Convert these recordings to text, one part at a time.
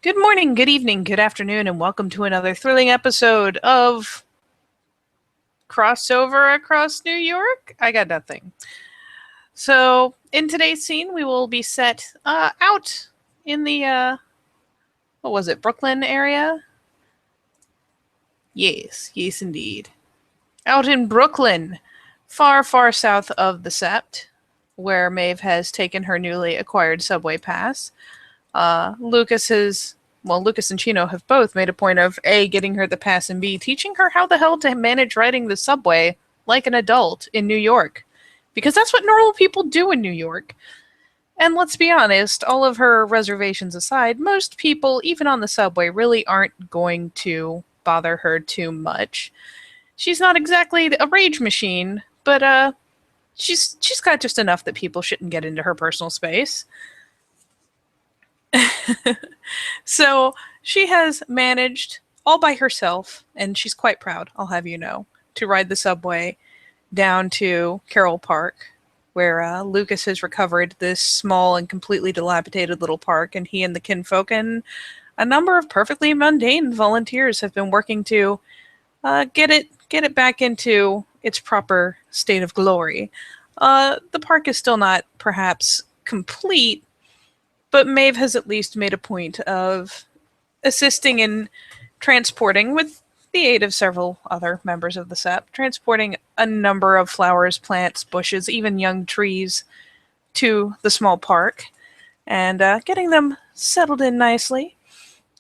Good morning, good evening, good afternoon, and welcome to another thrilling episode of Crossover Across New York. I got nothing. So, in today's scene, we will be set out in the, what was it, Brooklyn area? Yes, indeed. Out in Brooklyn, far, far south of the Sept, where Maeve has taken her newly acquired subway pass. Lucas and Chino have both made a point of A, getting her the pass, and B, teaching her how the hell to manage riding the subway like an adult in New York. Because that's what normal people do in New York. And let's be honest, all of her reservations aside, most people, even on the subway, really aren't going to bother her too much. She's not exactly a rage machine, but she's got just enough that people shouldn't get into her personal space. So she has managed all by herself, and she's quite proud, I'll have you know, to ride the subway down to Carroll Park, where Lucas has recovered this small and completely dilapidated little park, and he and the kinfolk and a number of perfectly mundane volunteers have been working to get it back into its proper state of glory. The park is still not perhaps complete, but Maeve has at least made a point of assisting in transporting, with the aid of several other members of the Sept, transporting a number of flowers, plants, bushes, even young trees to the small park, and getting them settled in nicely.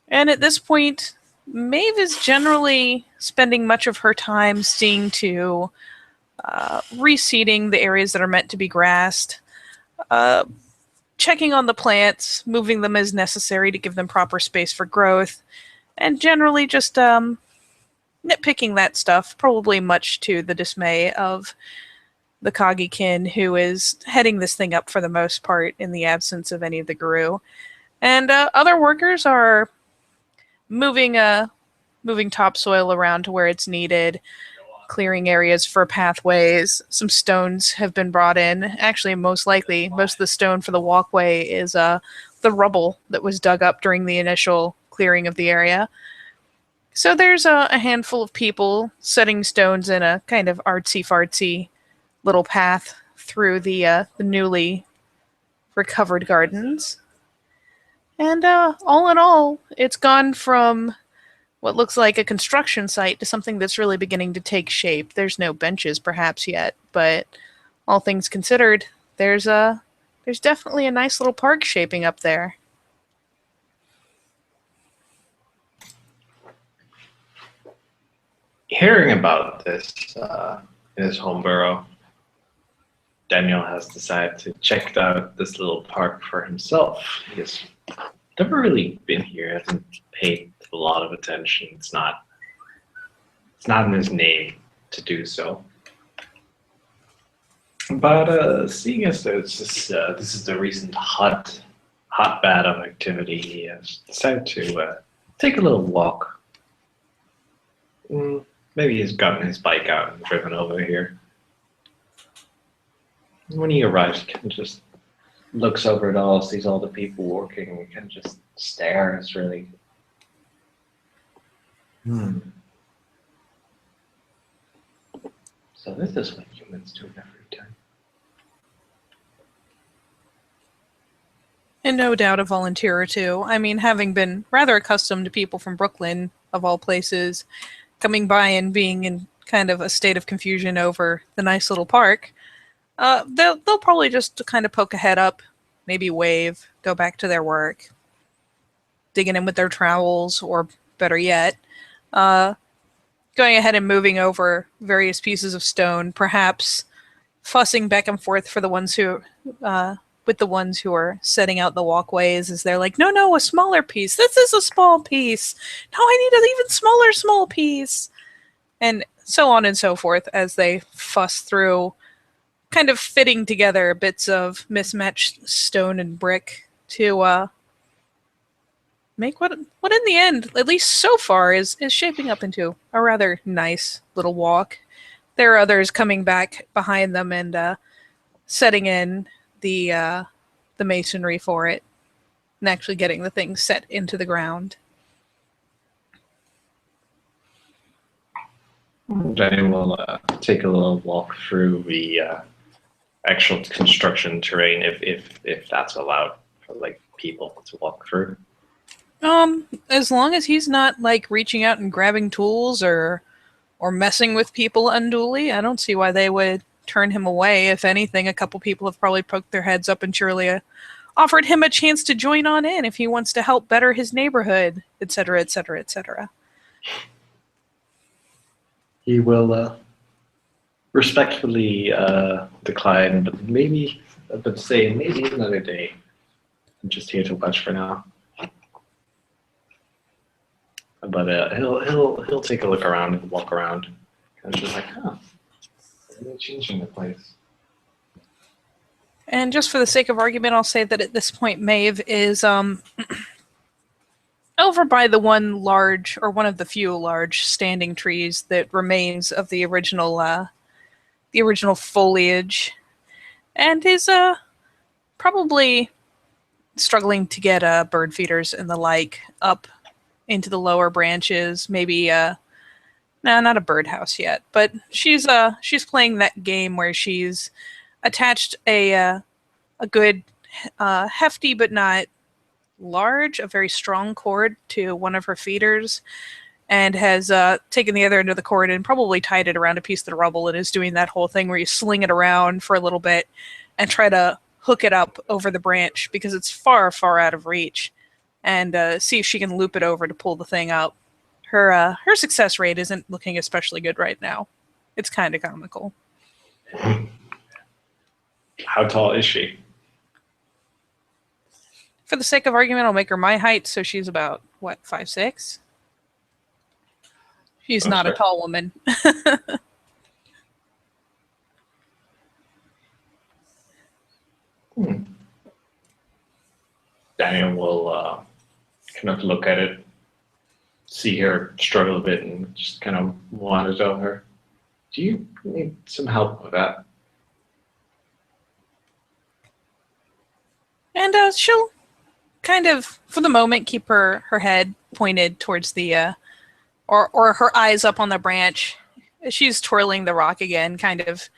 And at this point, Maeve is generally spending much of her time seeing to reseeding the areas that are meant to be grassed, checking on the plants, moving them as necessary to give them proper space for growth, and generally just nitpicking that stuff, probably much to the dismay of the Kagi-kin, who is heading this thing up for the most part in the absence of any of the Guru. And other workers are moving topsoil around to where it's needed, clearing areas for pathways. Some stones have been brought in. Actually, most likely, most of the stone for the walkway is the rubble that was dug up during the initial clearing of the area. So there's a handful of people setting stones in a kind of artsy-fartsy little path through the newly recovered gardens. And all in all, it's gone from what looks like a construction site to something that's really beginning to take shape. There's no benches perhaps yet, but all things considered, there's definitely a nice little park shaping up there. Hearing about this in his home borough, Daniel has decided to check out this little park for himself. He's never really been here, hasn't paid a lot of attention. It's not in his name to do so. But seeing as though this is the recent hotbed of activity, he has decided to take a little walk. Maybe he's gotten his bike out and driven over here. When he arrives, he kind of just looks over it all, sees all the people working, and kind of just stares, really. So this is what humans do every time. And no doubt a volunteer or two. I mean, having been rather accustomed to people from Brooklyn, of all places, coming by and being in kind of a state of confusion over the nice little park, they'll probably just kind of poke a head up, maybe wave, go back to their work, digging in with their trowels, or better yet, going ahead and moving over various pieces of stone, perhaps fussing back and forth for the ones who, with the ones who are setting out the walkways, as they're like, no, a smaller piece. This is a small piece. No, I need an even smaller small piece. And so on and so forth as they fuss through, kind of fitting together bits of mismatched stone and brick to make what in the end, at least so far, is shaping up into a rather nice little walk. There are others coming back behind them and setting in the masonry for it. and actually getting the thing set into the ground. Then we'll take a little walk through the actual construction terrain, if that's allowed for like people to walk through. As long as he's not like reaching out and grabbing tools or messing with people unduly, I don't see why they would turn him away. If anything, a couple people have probably poked their heads up and surely offered him a chance to join on in if he wants to help better his neighborhood, etc., etc., etc. He will respectfully decline, but say maybe another day. I'm just here to watch for now. But he'll take a look around and walk around, and just like, they're changing the place. And just for the sake of argument, I'll say that at this point, Maeve is over by the one of the few large standing trees that remains of the original foliage, and is probably struggling to get bird feeders and the like up into the lower branches. Maybe no, not a birdhouse yet, but she's playing that game where she's attached a good hefty but not large, a very strong cord to one of her feeders, and has taken the other end of the cord and probably tied it around a piece of the rubble, and is doing that whole thing where you sling it around for a little bit and try to hook it up over the branch because it's far, far out of reach, and see if she can loop it over to pull the thing up. Her success rate isn't looking especially good right now. It's kind of comical. How tall is she? For the sake of argument, I'll make her my height, so she's about, 5'6"? She's not a tall woman. Daniel will kind of look at it, see her struggle a bit, and just kind of want to tell her, do you need some help with that? And she'll kind of, for the moment, keep her head pointed towards the, or her eyes up on the branch. She's twirling the rock again, kind of,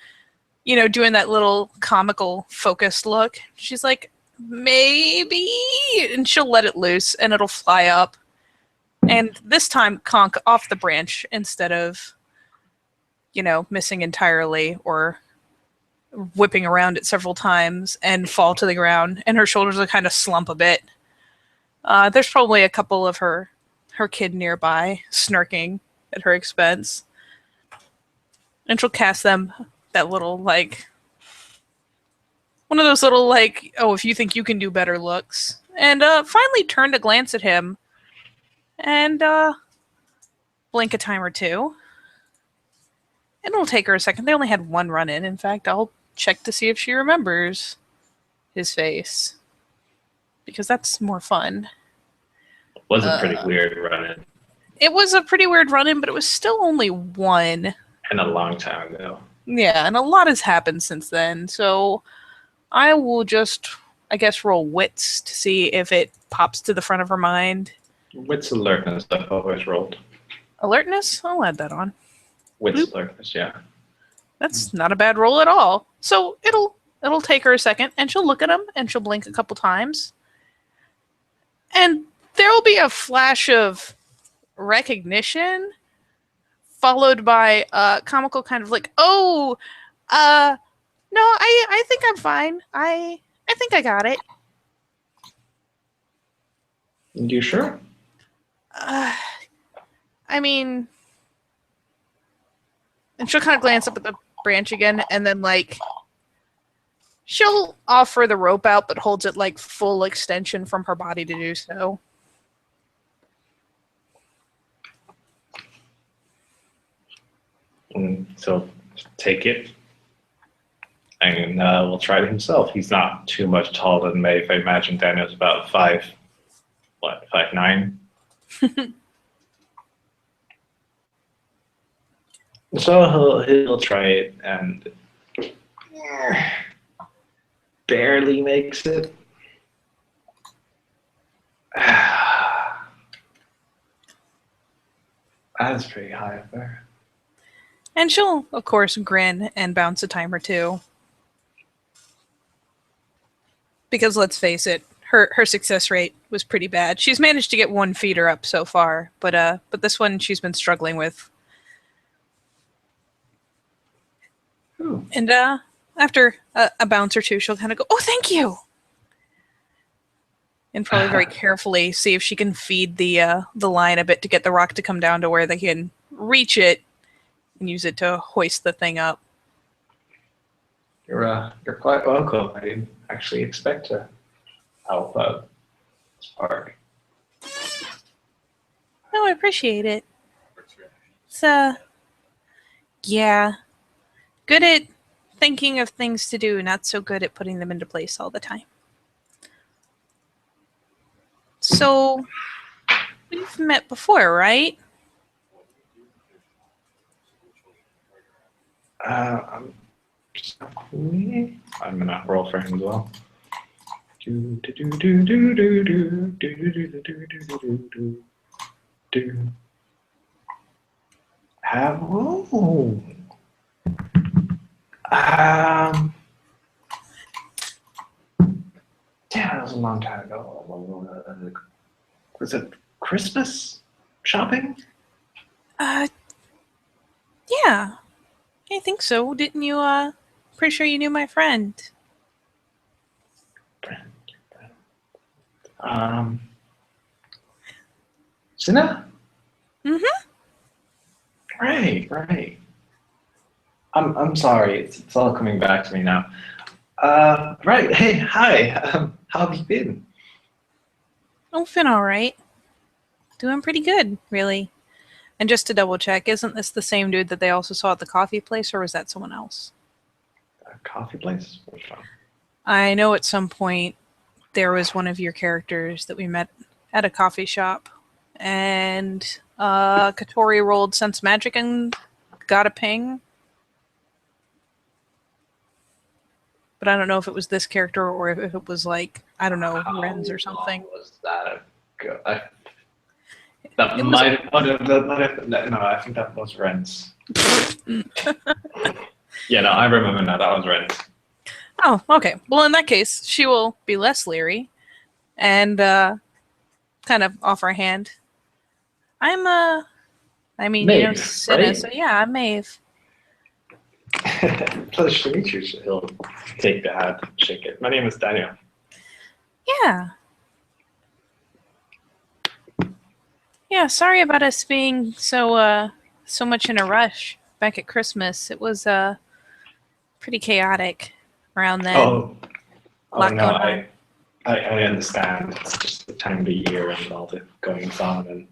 doing that little comical focused look. She's like, maybe, and she'll let it loose, and it'll fly up. And this time, conk off the branch instead of, missing entirely or whipping around it several times and fall to the ground. And her shoulders will kind of slump a bit. There's probably a couple of her kid nearby, snarking at her expense. And she'll cast them that little, one of those little, oh, if you think you can do better looks. And finally turn to glance at him and blink a time or two. And it'll take her a second. They only had one run-in. In fact, I'll check to see if she remembers his face. Because that's more fun. It was a pretty weird run-in. It was a pretty weird run-in, but it was still only one. And a long time ago. Yeah, and a lot has happened since then. So I will just, I guess, roll wits to see if it pops to the front of her mind. Wits alertness, I've always rolled. Alertness? I'll add that on. Wits alertness, yeah. That's not a bad roll at all. So it'll take her a second, and she'll look at him, and she'll blink a couple times. And there'll be a flash of recognition, followed by a comical kind of like, oh, no, I think I'm fine. I think I got it. You sure? I mean, and she'll kind of glance up at the branch again, and then she'll offer the rope out, but holds it full extension from her body to do so. So take it, and we'll try it himself. He's not too much taller than Maeve. I imagine Daniel's about 5'9". So he'll try it and barely makes it. That's pretty high up there. And she'll, of course, grin and bounce a time or two. Because let's face it, her success rate was pretty bad. She's managed to get one feeder up so far, but this one she's been struggling with. Ooh. And after a bounce or two, she'll kind of go, "Oh, thank you," and probably very carefully see if she can feed the line a bit to get the rock to come down to where they can reach it and use it to hoist the thing up. You're quite welcome. I didn't actually expect to help out this park. No, I appreciate it. It's yeah, good at thinking of things to do, not so good at putting them into place all the time. So, we've met before, right? I'm gonna roll for him as well. Yeah, that was a long time ago. Was it Christmas shopping? Yeah, I think so. Didn't you, pretty sure you knew my friend. Sina? Mm-hmm. Right. I'm sorry. It's all coming back to me now. Right. Hey, hi. How have you been? Oh, been all right. Doing pretty good, really. And just to double check, isn't this the same dude that they also saw at the coffee place, or was that someone else? A coffee place? Which one? I know at some point there was one of your characters that we met at a coffee shop, and Katori rolled Sense Magic and got a ping. But I don't know if it was this character or if it was like, I don't know, Ren's or something. How was that? That might have. No, I think that was Ren's. Yeah, no, I remember now. That was Ren's. Oh, okay. Well, in that case, she will be less leery and kind of offer a hand. I mean, Maeve, you know, Cinna, right? so yeah, I'm Maeve. Pleasure to meet you. He'll take the hat and shake it. My name is Daniel. Yeah. Yeah, sorry about us being so much in a rush back at Christmas. It was pretty chaotic around then. Oh Lot no, going on. I understand. It's just the time of the year and all the goings on, and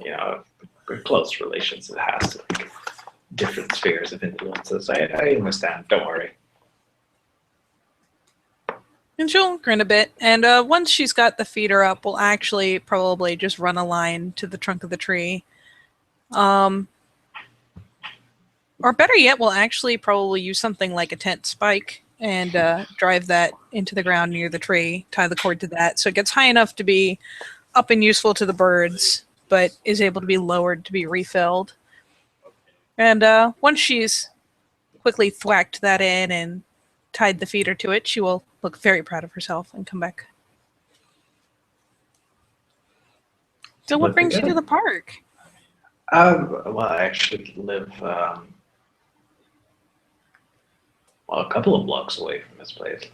you know, we're close relations. It has to like different spheres of influences. I understand. Don't worry. And she'll grin a bit. And once she's got the feeder up, we'll actually probably just run a line to the trunk of the tree. Or better yet, we'll actually probably use something like a tent spike and drive that into the ground near the tree, tie the cord to that, so it gets high enough to be up and useful to the birds, but is able to be lowered to be refilled. And once she's quickly thwacked that in and tied the feeder to it, she will look very proud of herself and come back. So what brings you to the park? Well, I actually live a couple of blocks away from this place.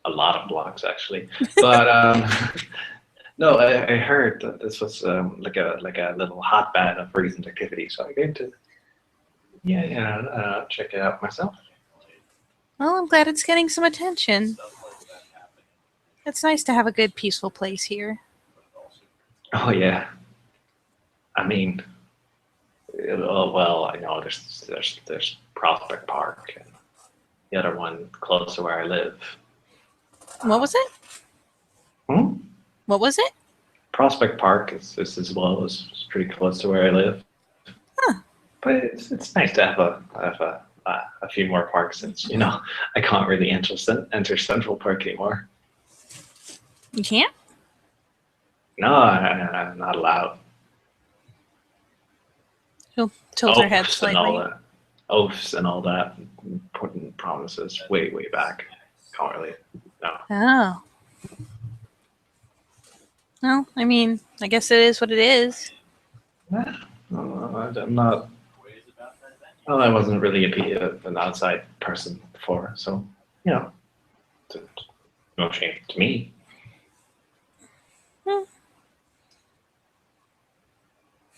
A lot of blocks, actually. But no, I heard that this was like a little hotbed of recent activity, so I came to check it out myself. Well, I'm glad it's getting some attention. It's nice to have a good, peaceful place here. Oh yeah. I mean, well, I know there's Prospect Park and the other one close to where I live. What was it? Hmm? What was it? Prospect Park is as well. It's pretty close to where I live. Huh. But it's nice to have a few more parks since I can't really enter Central Park anymore. You can't? No, I'm not allowed. She'll tilt her head Oaths and all slightly. that. Oaths and all that. Putting promises way back. Can't really. No. Oh. Well, I mean, I guess it is what it is. Yeah. I'm not. Well, I wasn't really an outside person before, so you know, it's no shame to me.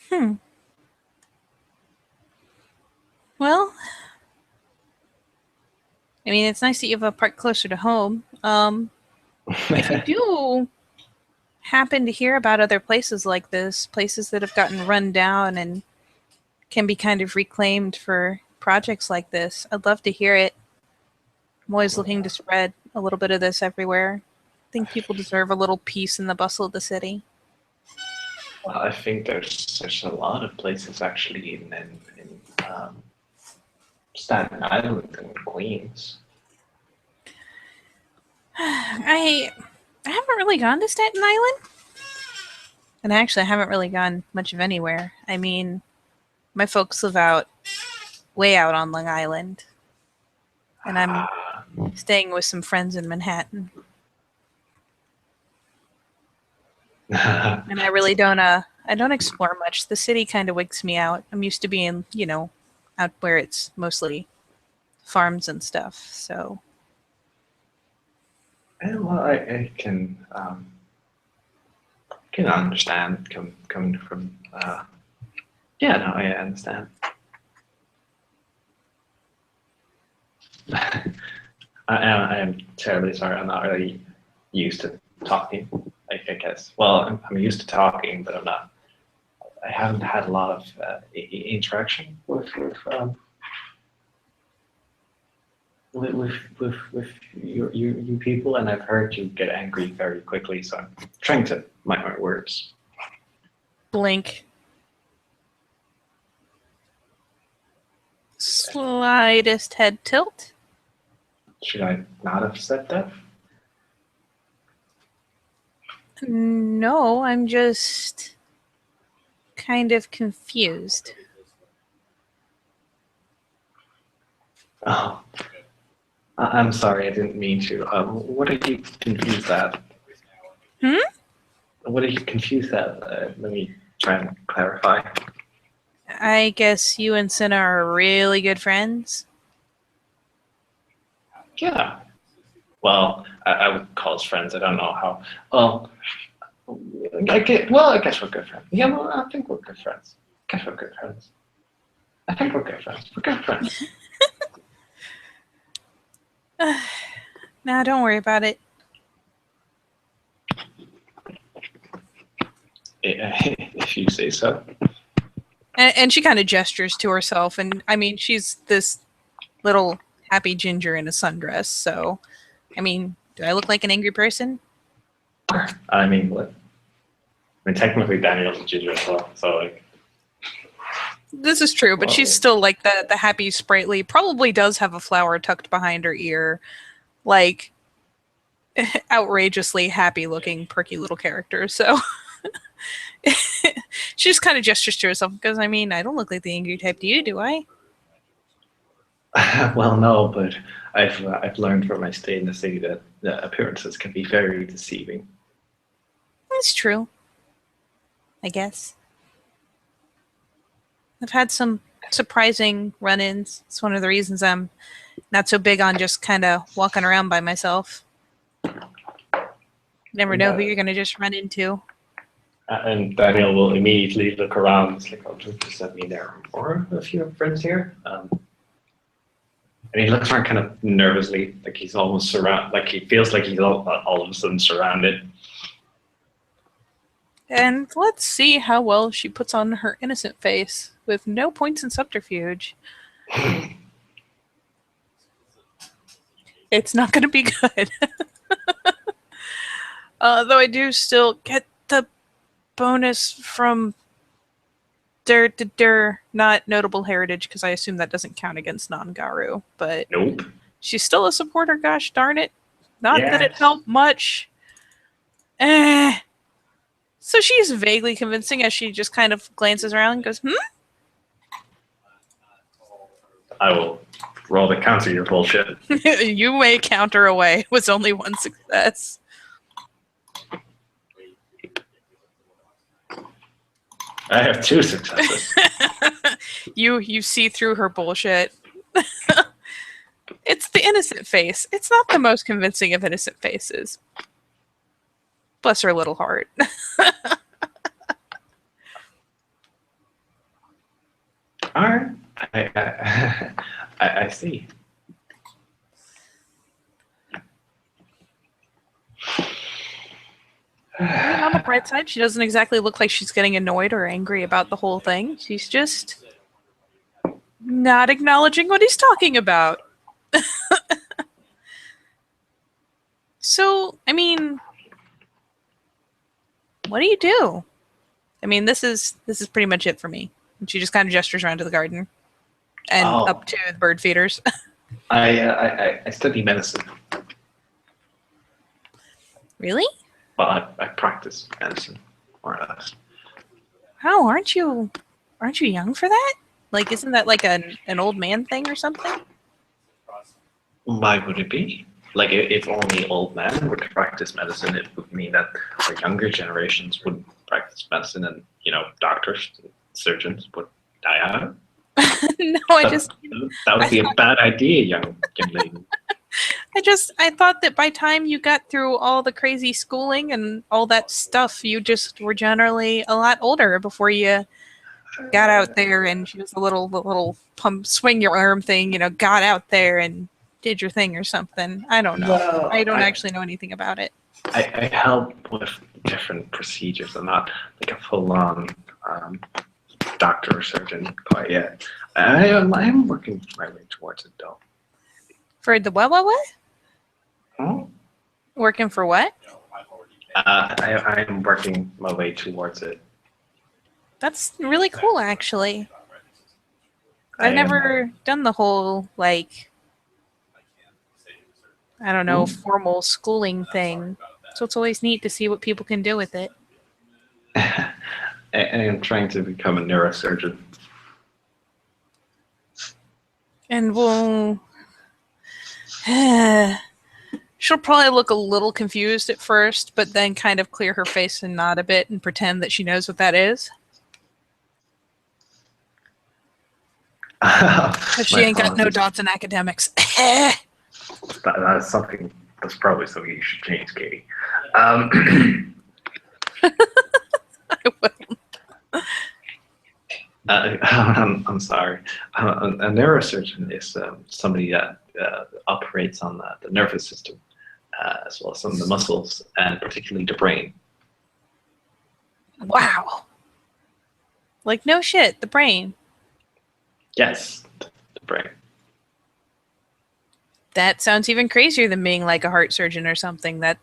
Hmm. Well, I mean, it's nice that you have a park closer to home. If you do happen to hear about other places like this, places that have gotten run down and can be kind of reclaimed for projects like this, I'd love to hear it. I'm always looking to spread a little bit of this everywhere. I think people deserve a little peace in the bustle of the city. Well, I think there's a lot of places actually in Staten Island and Queens. I haven't really gone to Staten Island. And actually, I haven't really gone much of anywhere. I mean, my folks live way out on Long Island. And I'm staying with some friends in Manhattan. And I really don't explore much. The city kind of wigs me out. I'm used to being, out where it's mostly farms and stuff. So Well, I can understand coming from. Yeah, no, I understand. I am terribly sorry. I'm not really used to talking. I guess. Well, I'm used to talking, but I'm not. I haven't had a lot of interaction with you people, and I've heard you get angry very quickly. So I'm trying to mind my words. blink. Slightest head tilt. Should I not have said that? No, I'm just kind of confused. Oh, I'm sorry. I didn't mean to. What are you confused at? What are you confused at? Let me try and clarify. I guess you and Cinna are really good friends. Yeah. Well, I would call us friends. I don't know how. Well, I guess we're good friends. Yeah, well, I think we're good friends. I guess we're good friends. I think we're good friends. We're good friends. Nah, don't worry about it. If you say so. And she kind of gestures to herself, and I mean, she's this little happy ginger in a sundress, so, I mean, do I look like an angry person? I mean, what? I mean, technically Daniel's a ginger as well, so like. This is true, but she's still like the happy, sprightly, probably does have a flower tucked behind her ear, like, outrageously happy-looking, perky little character, so... She just kind of gestures to herself, because, I mean, I don't look like the angry type to you, do I? Well, no, but I've learned from my stay in the city that the appearances can be very deceiving. That's true. I guess. I've had some surprising run-ins. It's one of the reasons I'm not so big on just kind of walking around by myself. Never know who you're going to just run into. And Daniel will immediately look around. It's like, oh, just let me there. Or a few friends here. And he looks around kind of nervously, like he's almost surrounded, like he feels like he's all of a sudden surrounded. And let's see how well she puts on her innocent face with no points in subterfuge. It's not going to be good. Though I do still get the bonus from not notable heritage, because I assume that doesn't count against non-Garu, but Nope. she's still a supporter, gosh darn it. Not that it Yes. helped much. So she's vaguely convincing as she just kind of glances around and goes, I will roll to counter your bullshit. You may counter away. It was only one success. I have 2 successes. You see through her bullshit. It's the innocent face. It's not the most convincing of innocent faces. Bless her little heart. All right. I see. I mean, on the bright side, she doesn't exactly look like she's getting annoyed or angry about the whole thing. She's just not acknowledging what he's talking about. So, I mean, what do you do? I mean, this is pretty much it for me. And she just kind of gestures around to the garden and up to the bird feeders. I study medicine. Really? Well, I practice medicine, more or less. How aren't you young for that? Like, isn't that like an old man thing or something? Why would it be? Like, if only old men would practice medicine, it would mean that our younger generations would practice medicine, and doctors, surgeons would die out. No, that would be a bad idea, young lady. I thought that by time you got through all the crazy schooling and all that stuff, you just were generally a lot older before you got out there and she was the little pump swing your arm thing, got out there and did your thing or something. I don't know. Well, I don't actually know anything about it. I help with different procedures. I'm not like a full-on doctor or surgeon quite yet. I am working my way towards it, though. For the what? Hmm? Working for what? I'm working my way towards it. That's really cool, actually. I've never done the whole, like, I don't know, formal schooling thing. So it's always neat to see what people can do with it. I am trying to become a neurosurgeon. And she'll probably look a little confused at first, but then kind of clear her face and nod a bit and pretend that she knows what that is. Because she ain't got no dots in academics. That's something. That's probably something you should change, Katie. I will. I'm sorry. A neurosurgeon is somebody that operates on the nervous system, as well as some of the muscles, and particularly the brain. Wow. Like, no shit, the brain. Yes, the brain. That sounds even crazier than being like a heart surgeon or something. That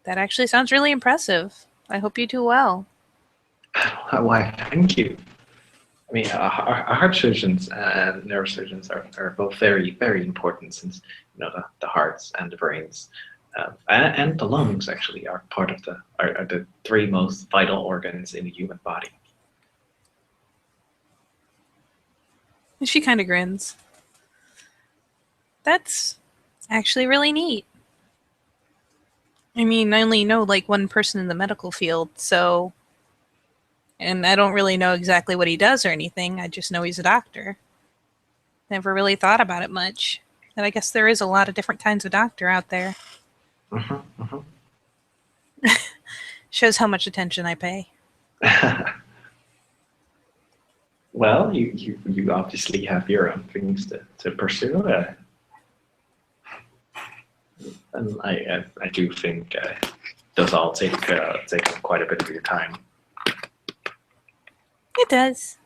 actually sounds really impressive. I hope you do well. Why, thank you. I mean, our heart surgeons and neurosurgeons are both very, very important, since the hearts and the brains and the lungs actually are part of are the 3 most vital organs in the human body. She kind of grins. That's actually really neat. I mean, I only know like one person in the medical field, so... And I don't really know exactly what he does or anything. I just know he's a doctor. Never really thought about it much. And I guess there is a lot of different kinds of doctor out there. Shows how much attention I pay. Well, you obviously have your own things to pursue. And I do think it does all take quite a bit of your time. It does.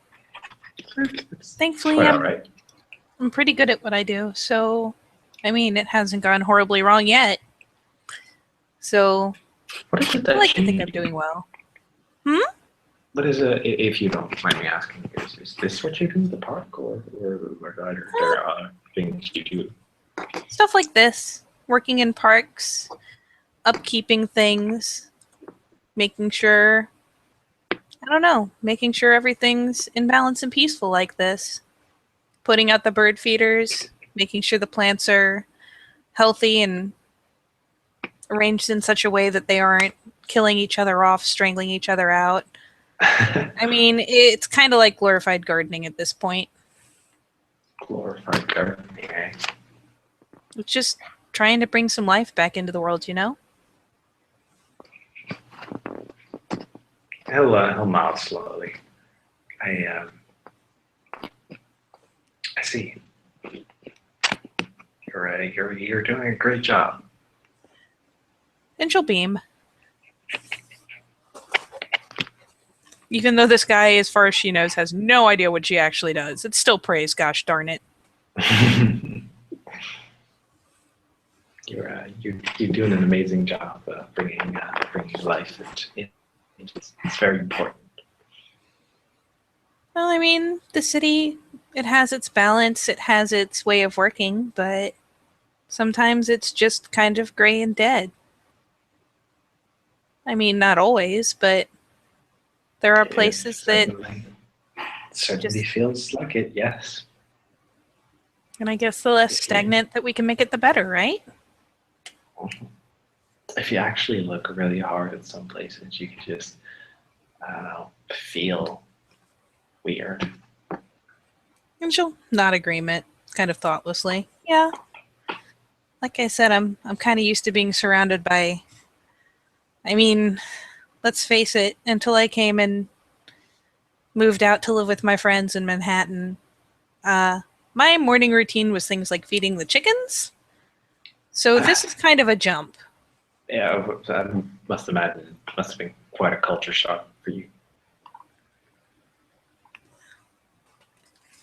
Thankfully, I'm pretty good at what I do. So, I mean, it hasn't gone horribly wrong yet. So, What is it that I like to think I'm doing well. What is it, if you don't mind me asking, is this what you do in the park, or are there other things you do? Stuff like this. Working in parks, upkeeping things, making sure... I don't know, making sure everything's in balance and peaceful like this. putting out the bird feeders, making sure the plants are healthy and arranged in such a way that they aren't killing each other off, strangling each other out. I mean, it's kind of like glorified gardening at this point. Glorified gardening, eh? It's just trying to bring some life back into the world, you know? He'll nod slowly. I see. You're doing a great job. And she'll beam. Even though this guy, as far as she knows, has no idea what she actually does. It's still praise, gosh darn it. You're doing an amazing job bringing life in. It's very important. Well, I mean, the city, it has its balance, it has its way of working, but sometimes it's just kind of gray and dead. I mean, not always, but there are places that certainly feels like it, yes. And I guess the less stagnant that we can make it, the better, right? If you actually look really hard at some places, you can just, I don't know, feel weird. And she'll nod agreement, kind of thoughtlessly. Yeah. Like I said, I'm kind of used to being surrounded by... I mean, let's face it, until I came and moved out to live with my friends in Manhattan, my morning routine was things like feeding the chickens. So this is kind of a jump. Yeah, I must imagine it must have been quite a culture shock for you.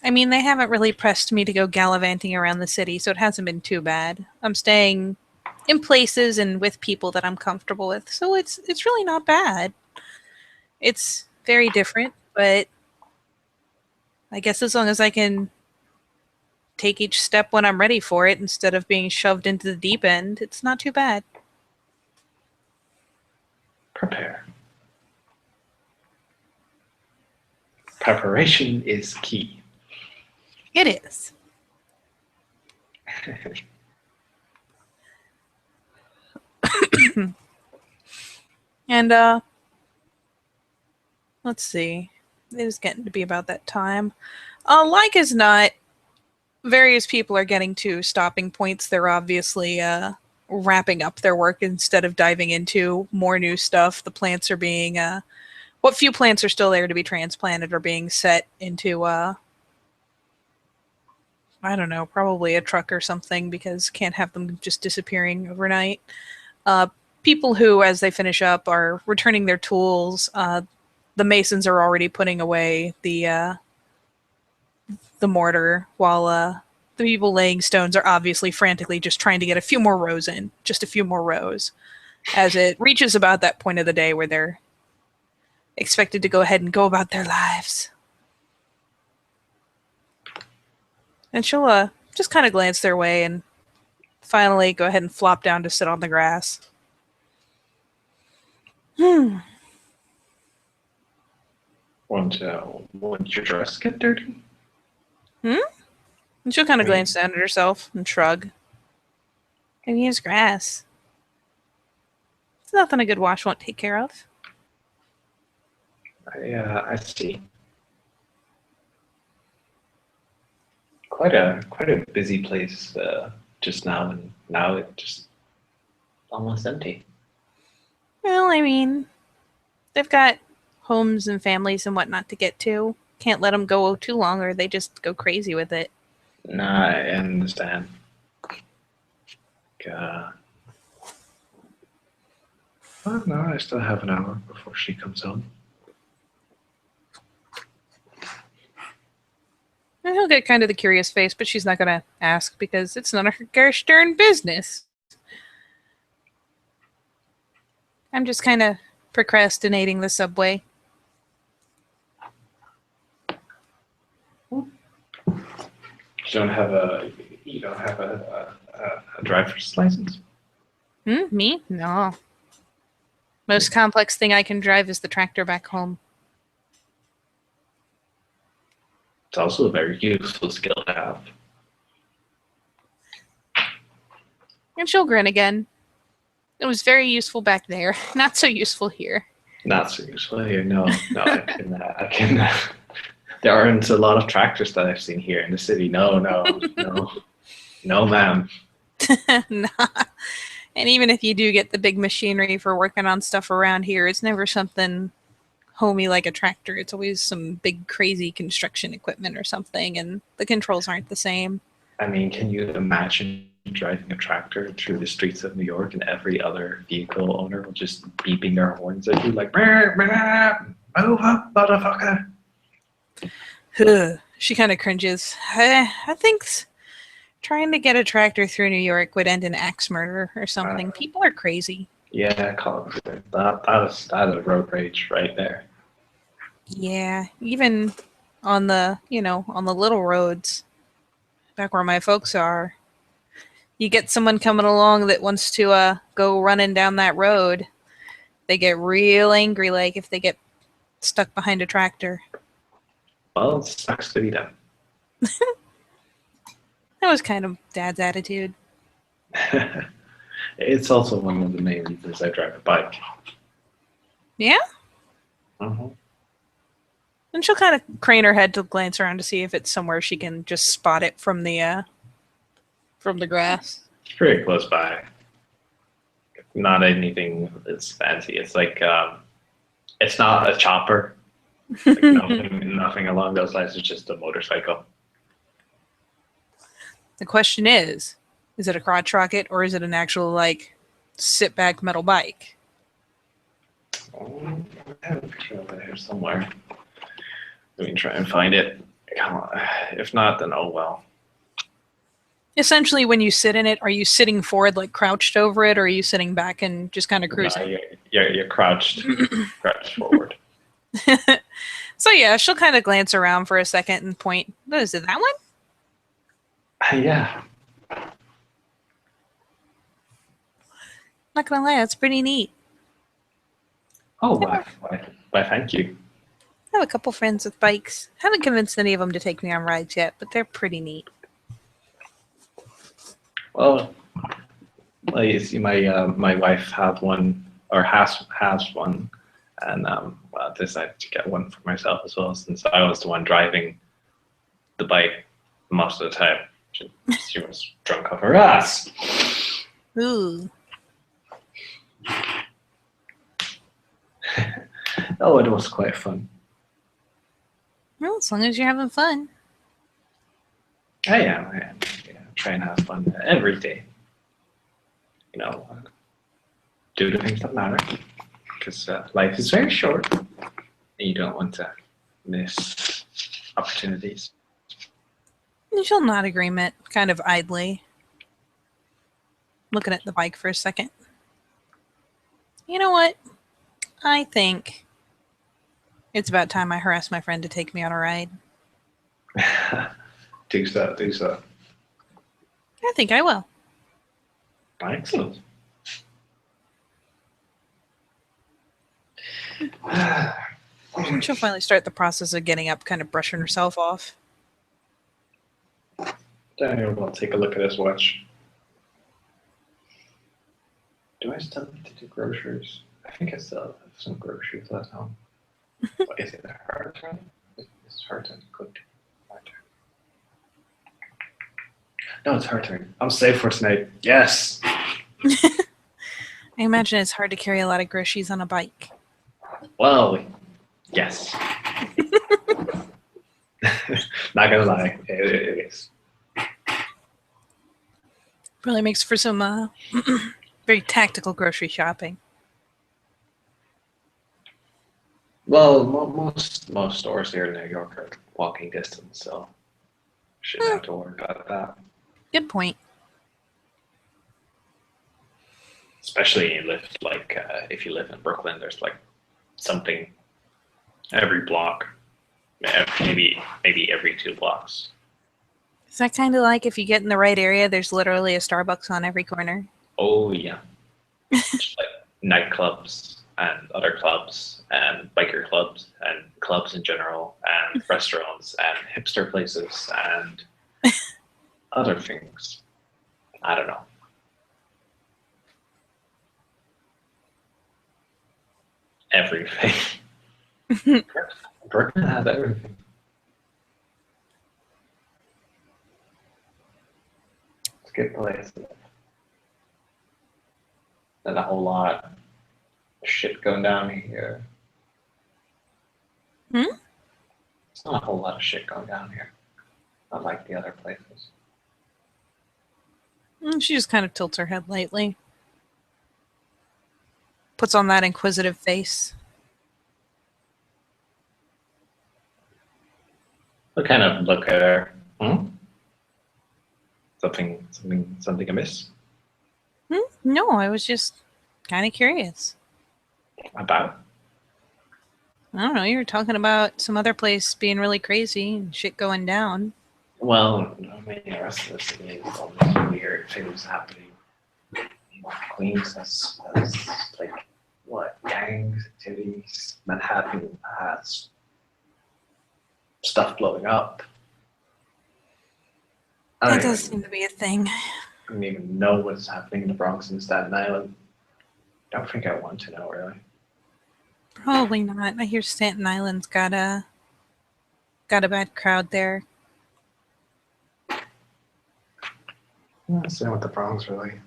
I mean, they haven't really pressed me to go gallivanting around the city, so it hasn't been too bad. I'm staying in places and with people that I'm comfortable with, so it's really not bad. It's very different, but I guess as long as I can take each step when I'm ready for it instead of being shoved into the deep end, it's not too bad. Prepare. Preparation is key. It is. And, let's see. It is getting to be about that time. Like as not, various people are getting to stopping points. They're obviously, wrapping up their work instead of diving into more new stuff. The plants are being, what few plants are still there to be transplanted are being set into, I don't know, probably a truck or something, because can't have them just disappearing overnight. People who, as they finish up, are returning their tools. The masons are already putting away the mortar, while the people laying stones are obviously frantically just trying to get a few more rows in, just a few more rows, as it reaches about that point of the day where they're expected to go ahead and go about their lives. And she'll just kind of glance their way and finally go ahead and flop down to sit on the grass. Won't your dress get dirty? And she'll kind of glance down at herself and shrug. Maybe it's grass. It's nothing a good wash won't take care of. I see. Quite a busy place just now, and now it's just almost empty. Well, I mean, they've got homes and families and whatnot to get to. Can't let them go too long or they just go crazy with it. No, I understand. Oh, no, I still have an hour before she comes home. And he'll get kind of the curious face, but she's not going to ask because it's none of her gosh darn business. I'm just kind of procrastinating the subway. You don't have a driver's license? Me? No. Most complex thing I can drive is the tractor back home. It's also a very useful skill to have. And she'll grin again. It was very useful back there. Not so useful here. Not so useful here. No, I can. There aren't a lot of tractors that I've seen here in the city. No, ma'am. Nah. And even if you do get the big machinery for working on stuff around here, it's never something homey like a tractor. It's always some big crazy construction equipment or something, and the controls aren't the same. I mean, can you imagine driving a tractor through the streets of New York and every other vehicle owner will just beeping their horns at you like, move up, motherfucker. She kind of cringes. I think trying to get a tractor through New York would end in axe murder or something. People are crazy. Yeah, that is road rage right there. Yeah, even on the little roads, back where my folks are, you get someone coming along that wants to go running down that road, they get real angry, like if they get stuck behind a tractor. Well, it sucks to be done. That was kind of Dad's attitude. It's also one of the main reasons I drive a bike. Yeah? Mm-hmm. And she'll kind of crane her head to glance around to see if it's somewhere she can just spot it from the grass. It's pretty close by. Not anything that's fancy. It's like it's not a chopper. Like nothing along those lines. It's just a motorcycle. The question is it a crotch rocket or is it an actual like sit back metal bike? I have a picture of it here somewhere. Let me try and find it. If not, then oh well. Essentially, when you sit in it, are you sitting forward, like crouched over it, or are you sitting back and just kind of cruising? No, you're crouched forward. So yeah, she'll kind of glance around for a second and point. What is it, that one? Yeah. Not gonna lie, that's pretty neat. Oh, why, thank you. I have a couple friends with bikes. Haven't convinced any of them to take me on rides yet, but they're pretty neat. Well, you see, my wife had one, or has one, and I decided to get one for myself as well, since I was the one driving the bike most of the time. She was drunk off her ass. Ooh. Oh, it was quite fun. Well, as long as you're having fun. I am. Yeah, try and have fun every day. You know, do the things that matter, because life is very short, and you don't want to miss opportunities. She'll nod agreement, kind of idly. Looking at the bike for a second. You know what? I think it's about time I harass my friend to take me on a ride. Do so. I think I will. Excellent. She'll finally start the process of getting up, kind of brushing herself off. Daniel will take a look at his watch. Do I still need to do groceries? I think I still have some groceries left home. What is it? Her turn? It's her turn. Good. My turn. No, it's her turn. I'm safe for tonight. Yes. I imagine it's hard to carry a lot of groceries on a bike. Well, yes. Not gonna lie, it is. Really makes for some very tactical grocery shopping. Well, most stores here in New York are walking distance, so shouldn't have to worry about that. Good point. Especially if you live in Brooklyn, there's like something every block, maybe every 2 blocks. Is that kind of like if you get in the right area, there's literally a Starbucks on every corner? Oh yeah, just like nightclubs and other clubs and biker clubs and clubs in general and restaurants and hipster places and other things. I don't know. Everything. Brooklyn has everything. It's a good place. And a whole lot of shit going down here. Hmm? It's not a whole lot of shit going down here. Not like the other places. She just kind of tilts her head lightly. Puts on that inquisitive face. I kind of look at her. Something amiss? No, I was just kind of curious. About? I don't know, you were talking about some other place being really crazy and shit going down. Well, I mean, the rest of the city is all these weird things happening. Queens has like, what, gangs, activities. Manhattan has stuff blowing up. That does seem to be a thing. I don't even know what's happening in the Bronx and Staten Island. I don't think I want to know, really. Probably not. I hear Staten Island's got a bad crowd there. Same with the Bronx, really.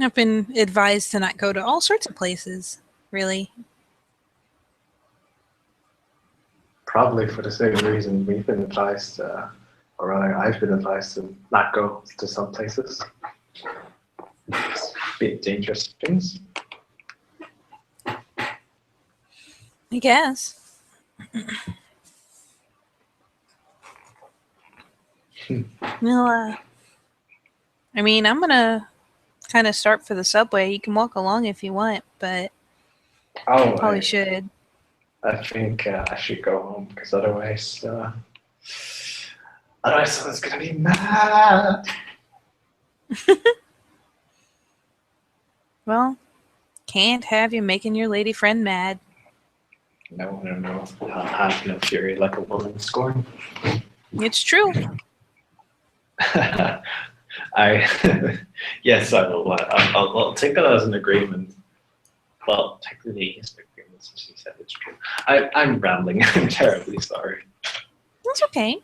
I've been advised to not go to all sorts of places, really. Probably for the same reason we've been advised, or rather, I've been advised to not go to some places. It's a bit dangerous things. I guess. Well, I mean, I'm gonna kind of start for the subway. You can walk along if you want, but probably should. I think I should go home because otherwise someone's gonna be mad. Well, can't have you making your lady friend mad. No. I'll have no fury like a woman scorned. It's true. Yes, I will. I'll take that as an agreement. Well, technically, it's an agreement since she said it's true. I'm rambling. I'm terribly sorry. That's okay.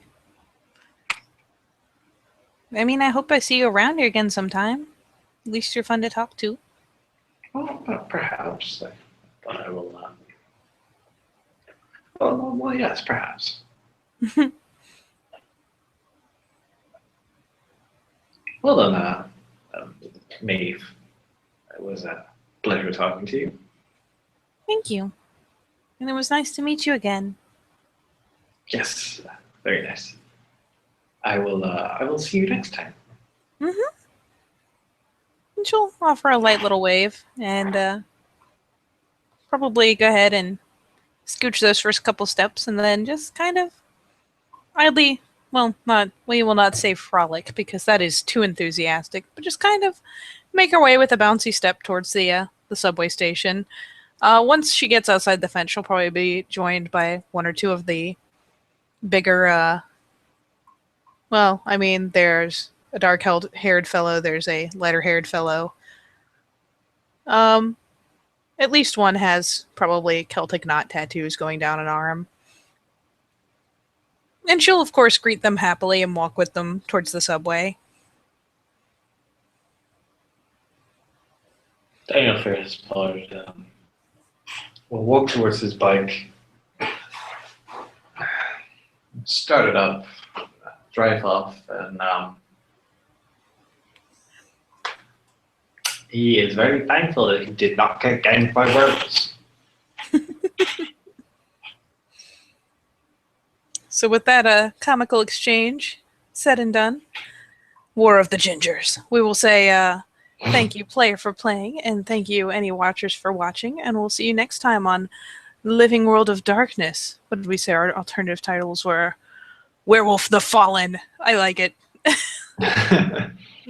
I mean, I hope I see you around here again sometime. At least you're fun to talk to. Well, perhaps. But I will. Well, yes, perhaps. Well done, Maeve. It was a pleasure talking to you. Thank you. And it was nice to meet you again. Yes, very nice. I will see you next time. Mm-hmm. And she'll offer a light little wave and probably go ahead and scooch those first couple steps and then just kind of idly, we will not say frolic because that is too enthusiastic, but just kind of make her way with a bouncy step towards the subway station. Once she gets outside the fence, she'll probably be joined by one or two of the bigger, there's a dark-haired fellow, there's a lighter-haired fellow. At least one has probably Celtic knot tattoos going down an arm. And she'll, of course, greet them happily and walk with them towards the subway. Daniel, for his part, will walk towards his bike, start it up, drive off, and he is very thankful that he did not get ganked by werewolves. So with that comical exchange said and done, War of the Gingers, we will say thank you, player, for playing, and thank you, any watchers, for watching, and we'll see you next time on Living World of Darkness. What did we say our alternative titles were? Werewolf the Fallen. I like it.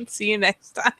See you next time.